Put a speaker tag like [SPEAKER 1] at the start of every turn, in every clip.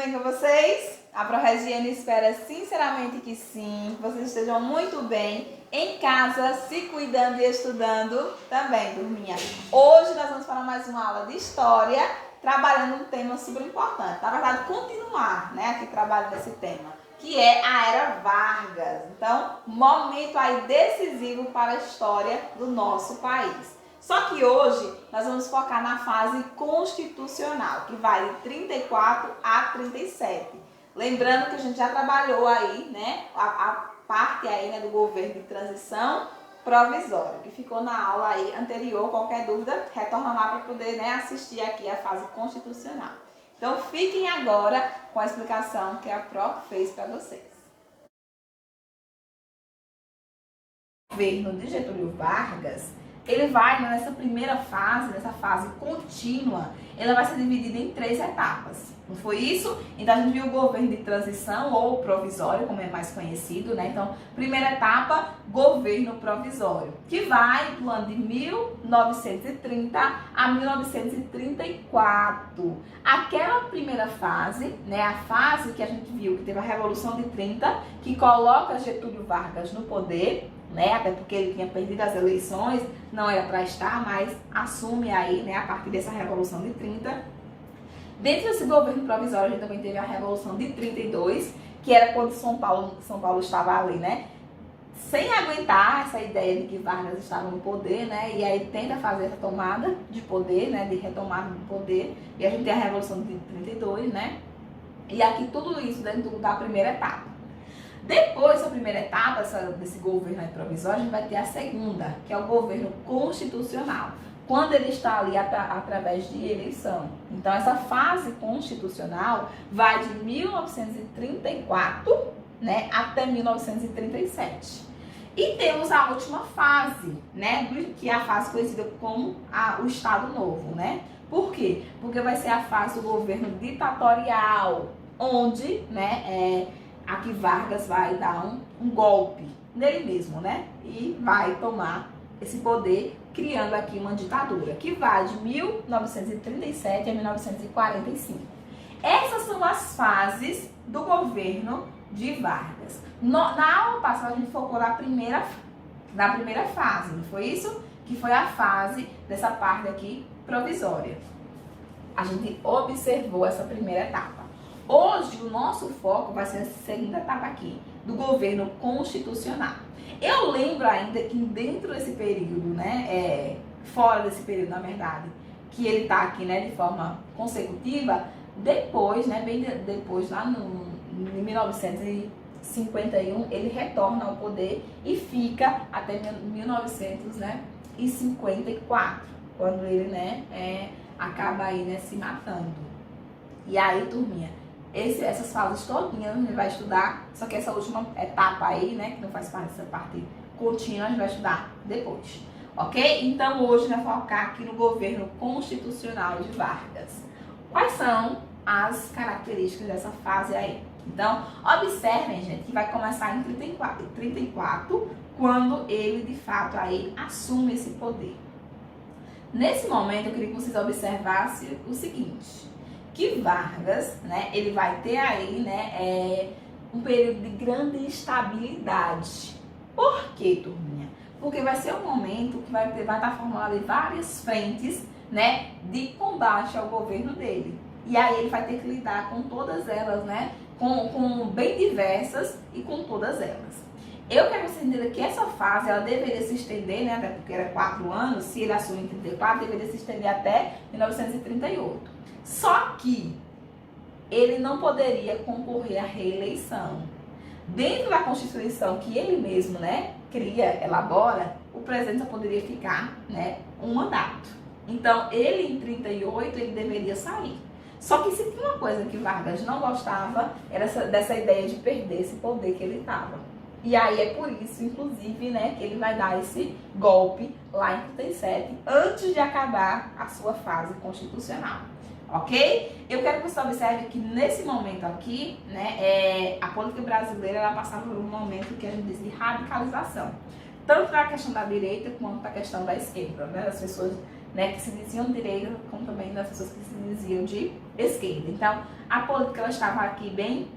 [SPEAKER 1] bem com vocês? A ProRegiane espera sinceramente que sim, que vocês estejam muito bem em casa, se cuidando e estudando também, turminha. Hoje nós vamos para mais uma aula de história, trabalhando um tema super importante. Na verdade, continuar, aqui trabalhando esse tema, que é a Era Vargas. Então, momento aí decisivo para a história do nosso país. Só que hoje nós vamos focar na fase constitucional, que vai de 34 a 37. Lembrando que a gente já trabalhou aí, a parte aí, do governo de transição provisória, que ficou na aula aí anterior. Qualquer dúvida, retorna lá para poder assistir aqui a fase constitucional. Então fiquem agora com a explicação que a Pro fez para vocês. O governo de Getúlio Vargas, ele vai nessa primeira fase, nessa fase contínua, ela vai ser dividida em 3 etapas. Não foi isso? Então a gente viu o governo de transição ou provisório, como é mais conhecido, Então, primeira etapa, governo provisório, que vai do ano de 1930 a 1934. Aquela primeira fase, a fase que a gente viu que teve a Revolução de 30, que coloca Getúlio Vargas no poder, até porque ele tinha perdido as eleições, não era para estar, mas assume aí, a partir dessa Revolução de 30. Dentro desse governo provisório, a gente também teve a Revolução de 32, que era quando São Paulo estava ali, sem aguentar essa ideia de que Vargas estava no poder, e aí tenta fazer essa tomada de poder, de retomada do poder, e a gente tem a Revolução de 32, e aqui tudo isso dentro da primeira etapa. Depois da primeira etapa, desse governo provisório, a gente vai ter a segunda, que é o governo constitucional, quando ele está ali através de eleição. Então, essa fase constitucional vai de 1934 até 1937. E temos a última fase, que é a fase conhecida como o Estado Novo, Por quê? Porque vai ser a fase do governo ditatorial, onde, aqui Vargas vai dar um golpe nele mesmo, e vai tomar esse poder, criando aqui uma ditadura, que vai de 1937 a 1945. Essas são as fases do governo de Vargas. Na aula passada a gente focou na primeira fase, não foi isso? Que foi a fase dessa parte aqui provisória. A gente observou essa primeira etapa. Hoje o nosso foco vai ser a segunda etapa aqui, do governo constitucional. Eu lembro ainda que dentro desse período, fora desse período, na verdade, que ele está aqui, de forma consecutiva, depois, bem depois, lá em 1951, ele retorna ao poder e fica até 1954, quando ele, acaba aí, se matando. E aí, turminha, essas fases todinhas a gente vai estudar, só que essa última etapa aí, que não faz parte dessa parte contínua, a gente vai estudar depois, ok? Então hoje a gente vai focar aqui no governo constitucional de Vargas. Quais são as características dessa fase aí? Então, observem, gente, que vai começar em 34, quando ele de fato aí assume esse poder. Nesse momento eu queria que vocês observassem o seguinte, que Vargas, ele vai ter aí, um período de grande instabilidade. Por quê, turminha? Porque vai ser um momento que vai estar formando ali várias frentes, de combate ao governo dele. E aí ele vai ter que lidar com todas elas, com bem diversas e com todas elas. Eu quero que vocês entendam que essa fase, ela deveria se estender, até porque era 4 anos, se ele assume em 34, deveria se estender até 1938. Só que ele não poderia concorrer à reeleição. Dentro da Constituição que ele mesmo, cria, elabora, o presidente só poderia ficar, um mandato. Então, ele em 38, ele deveria sair. Só que se tinha uma coisa que Vargas não gostava, era dessa ideia de perder esse poder que ele estava. E aí é por isso, inclusive, que ele vai dar esse golpe lá em 37, antes de acabar a sua fase constitucional. Ok? Eu quero que você observe que nesse momento aqui, a política brasileira ela passava por um momento que a gente diz de radicalização. Tanto na questão da direita quanto na questão da esquerda. As pessoas né, que se diziam de direita, como também das pessoas que se diziam de esquerda. Então, a política ela estava aqui bem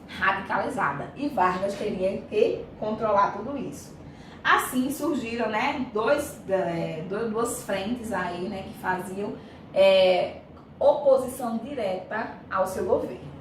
[SPEAKER 1] radicalizada e Vargas teria que controlar tudo isso. Assim surgiram, né, duas frentes aí, né, que faziam oposição direta ao seu governo.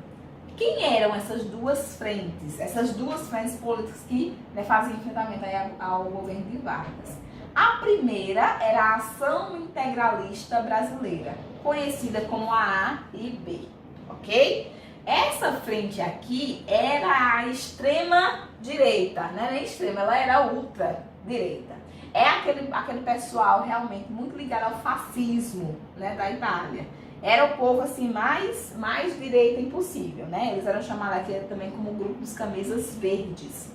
[SPEAKER 1] Quem eram essas duas frentes? Essas duas frentes políticas que, né, faziam enfrentamento aí ao governo de Vargas. A primeira era a Ação Integralista Brasileira, conhecida como a AIB, ok? Essa frente aqui era a extrema direita, não era extrema, ela era ultra direita. É aquele pessoal realmente muito ligado ao fascismo, né, da Itália. Era o povo assim mais direita impossível, né? Eles eram chamados aqui também como o grupo dos camisas verdes.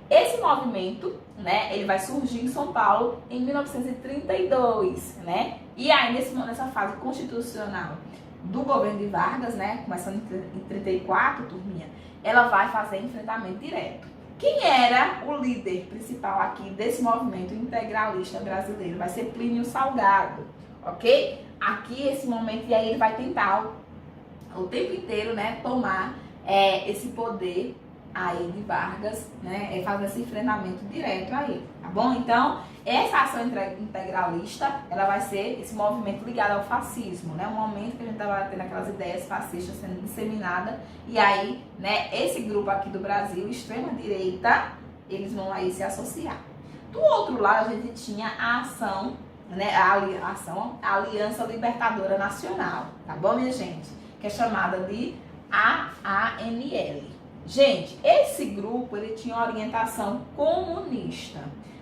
[SPEAKER 1] Esse movimento, né, ele vai surgir em São Paulo em 1932, né? E aí nessa fase constitucional do governo de Vargas, né, começando em 34, turminha, ela vai fazer enfrentamento direto. Quem era o líder principal aqui desse movimento integralista brasileiro? Vai ser Plínio Salgado, ok? Aqui, esse momento, e aí ele vai tentar o tempo inteiro, né, tomar esse poder aí de Vargas, né, fazer esse enfrentamento direto a ele, tá bom? Então, essa ação integralista, ela vai ser esse movimento ligado ao fascismo, né, um momento que a gente estava tendo aquelas ideias fascistas sendo disseminadas, e aí, né, esse grupo aqui do Brasil, extrema-direita, eles vão aí se associar. Do outro lado, a gente tinha a ação, né, a Aliança Libertadora Nacional, tá bom, minha gente? Que é chamada de AANL. Gente, esse grupo, ele tinha uma orientação comunista,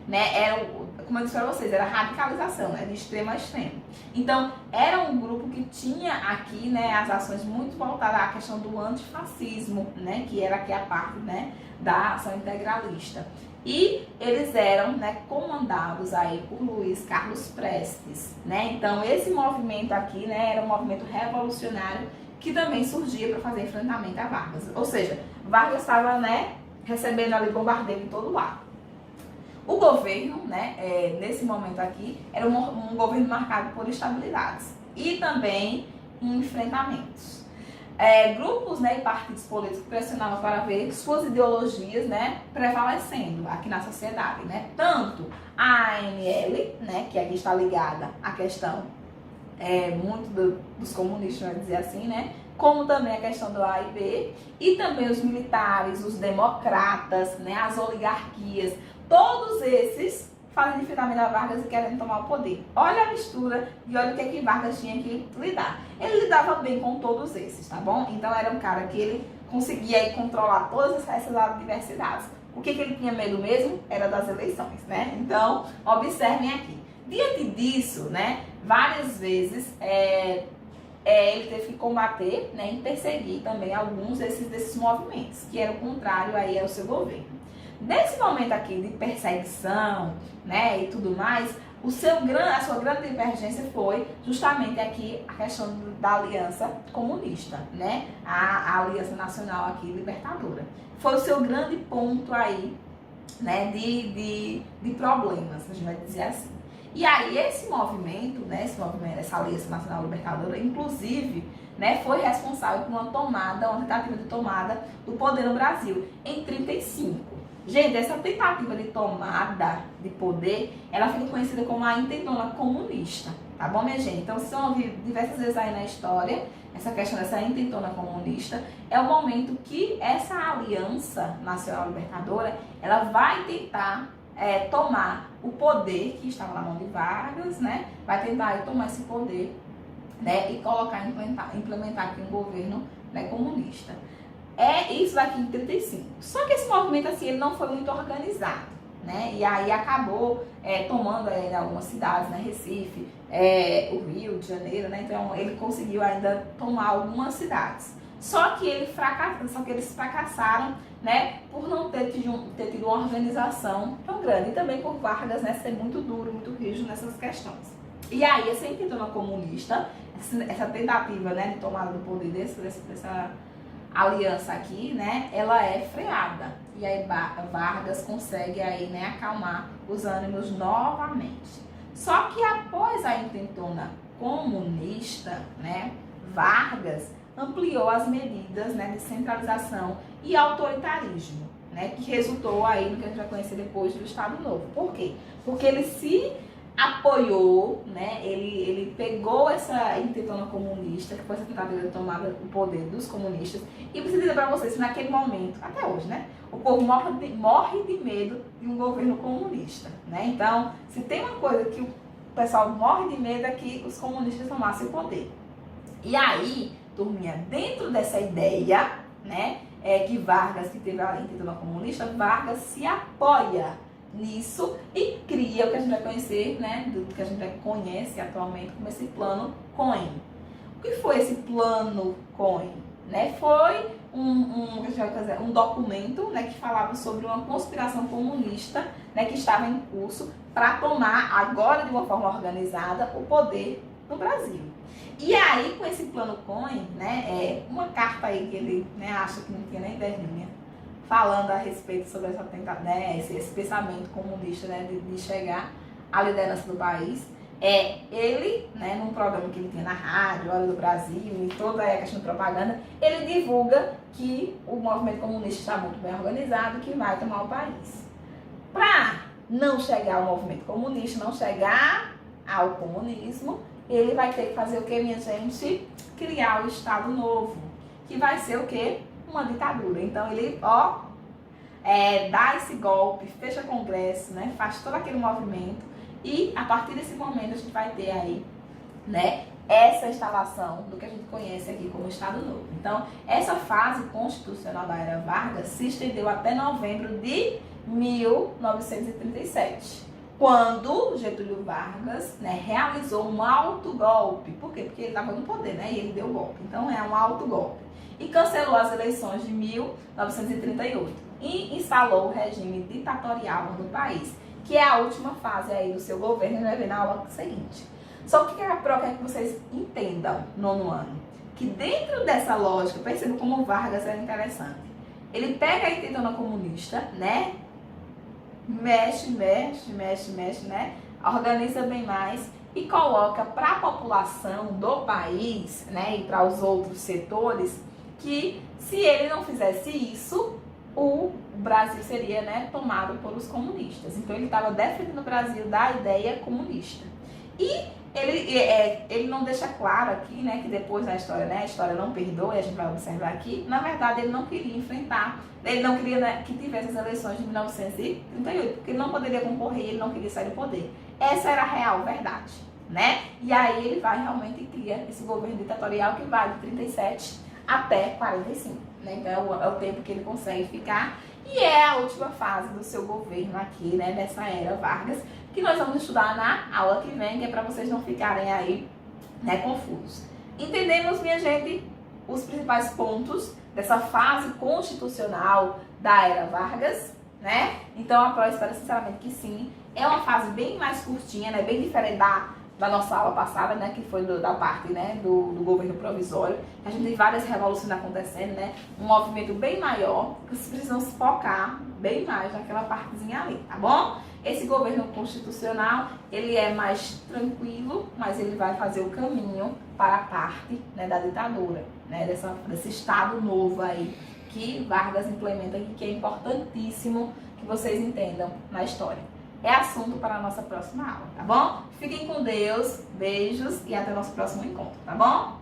[SPEAKER 1] né? Era, como eu disse para vocês, era radicalização, né? De extremo a extremo. Então, era um grupo que tinha aqui, né, as ações muito voltadas à questão do antifascismo, né? Que era aqui a parte, né, da ação integralista. E eles eram, né, comandados aí por Luiz Carlos Prestes, né? Então, esse movimento aqui, né, era um movimento revolucionário que também surgia para fazer enfrentamento a Vargas. Ou seja, Vargas estava, né, recebendo ali bombardeio de todo lado. O governo, né, nesse momento aqui, era um governo marcado por estabilidades e também enfrentamentos. Grupos, né, e partidos políticos pressionavam para ver suas ideologias, né, prevalecendo aqui na sociedade, né? Tanto a ANL, né, que aqui está ligada à questão muito dos comunistas, vamos dizer assim, né? Como também a questão do AIB e também os militares, os democratas, né, as oligarquias, todos esses fazem enfrentamento a Vargas e querem tomar o poder. Olha a mistura e olha o que Vargas tinha que lidar. Ele lidava bem com todos esses, tá bom? Então era um cara que ele conseguia aí controlar todas essas adversidades. O que ele tinha medo mesmo era das eleições, né? Então, observem aqui. Diante disso, né, várias vezes ele teve que combater, né, e perseguir também alguns desses movimentos, que eram contrário aí ao seu governo. Nesse momento aqui de perseguição, né, e tudo mais, a sua grande divergência foi justamente aqui a questão da aliança comunista, né, a aliança nacional aqui libertadora. Foi o seu grande ponto aí, né, de problemas, a gente vai dizer assim. E aí esse movimento, né, essa Aliança Nacional Libertadora, inclusive, né, foi responsável por uma tentativa de tomada do poder no Brasil em 1935. Gente, essa tentativa de tomada de poder, ela fica conhecida como a intentona comunista, tá bom, minha gente? Então, vocês vão ouvir diversas vezes aí na história, essa questão dessa intentona comunista, é o momento que essa Aliança Nacional Libertadora, ela vai tentar tomar o poder que estava na mão de Vargas, né? Vai tentar tomar esse poder, né? E implementar aqui um governo, né, comunista. Isso daqui em 1935. Só que esse movimento, assim, ele não foi muito organizado, né? E aí acabou tomando algumas cidades, né? Recife, o Rio de Janeiro, né? Então ele conseguiu ainda tomar algumas cidades. Só que eles fracassaram, né, por não ter tido uma organização tão grande. E também por Vargas, né, ser muito duro, muito rígido nessas questões. E aí, essa intentona comunista, essa tentativa, né, de tomada do poder dessa aliança aqui, né, ela é freada. E aí Vargas consegue aí, né, acalmar os ânimos novamente. Só que após a intentona comunista, né, Vargas ampliou as medidas, né, de centralização e autoritarismo, né, que resultou aí no que a gente vai conhecer depois do Estado Novo. Por quê? Porque ele se apoiou, né, ele pegou essa intentona comunista, que foi essa tentativa de tomar o poder dos comunistas, e preciso dizer para vocês que naquele momento, até hoje, né, o povo morre de medo de um governo comunista, né? Então, se tem uma coisa que o pessoal morre de medo é que os comunistas tomassem o poder. E aí, turminha, dentro dessa ideia, né, que Vargas, que teve a intentona comunista, Vargas se apoia nisso e cria o que a gente vai conhecer, né, do que a gente conhece atualmente como esse plano Cohen. O que foi esse plano Cohen? Né, foi um documento, né, que falava sobre uma conspiração comunista, né, que estava em curso para tomar, agora de uma forma organizada, o poder no Brasil. E aí, com esse plano Cohen, né, uma carta aí que ele, né, acha que não tinha nem vergonha, falando a respeito sobre essa tentativa, né, esse pensamento comunista, né, de chegar à liderança do país. Ele, né, num programa que ele tem na rádio, Hora do Brasil, e toda a questão de propaganda, ele divulga que o movimento comunista está muito bem organizado e que vai tomar o país. Para não chegar ao movimento comunista, não chegar ao comunismo, ele vai ter que fazer o que, minha gente? Criar o Estado Novo, que vai ser o quê? Uma ditadura. Então ele, dá esse golpe, fecha congresso, né, faz todo aquele movimento. E a partir desse momento a gente vai ter aí, né, essa instalação do que a gente conhece aqui como Estado Novo. Então, essa fase constitucional da era Vargas se estendeu até novembro de 1937, quando Getúlio Vargas, né, realizou um autogolpe. Por quê? Porque ele estava no poder, né, e ele deu o golpe. Então, é um autogolpe. E cancelou as eleições de 1938 e instalou o regime ditatorial no país, que é a última fase aí do seu governo, a gente vai ver na aula seguinte. Só que eu quero que vocês entendam, nono ano, que dentro dessa lógica, perceba como Vargas era interessante. Ele pega a intentona comunista, né, mexe, né, organiza bem mais e coloca para a população do país, né, e para os outros setores, que se ele não fizesse isso, o Brasil seria, né, tomado pelos comunistas. Então ele estava defendendo o Brasil da ideia comunista. E ele não deixa claro aqui, né, que depois na história, né, a história não perdoa, e a gente vai observar aqui, na verdade ele não queria enfrentar, ele não queria, né, que tivesse as eleições de 1938, porque ele não poderia concorrer, ele não queria sair do poder. Essa era a real verdade, né? E aí ele vai realmente cria esse governo ditatorial que vai de 37 até 45. Né? Então é o tempo que ele consegue ficar e é a última fase do seu governo aqui, né, nessa era Vargas, que nós vamos estudar na aula que vem, que é para vocês não ficarem aí, né, confusos. Entendemos, minha gente, os principais pontos dessa fase constitucional da era Vargas, né? Então a prova espera sinceramente que sim. É uma fase bem mais curtinha, né, bem diferente da nossa aula passada, né, que foi da parte, né, do governo provisório. A gente tem várias revoluções acontecendo, né, um movimento bem maior, que vocês precisam se focar bem mais naquela partezinha ali, tá bom? Esse governo constitucional, ele é mais tranquilo, mas ele vai fazer o caminho para a parte, né, da ditadura, né, desse Estado novo aí, que Vargas implementa aqui, que é importantíssimo que vocês entendam na história. É assunto para a nossa próxima aula, tá bom? Fiquem com Deus, beijos e até o nosso próximo encontro, tá bom?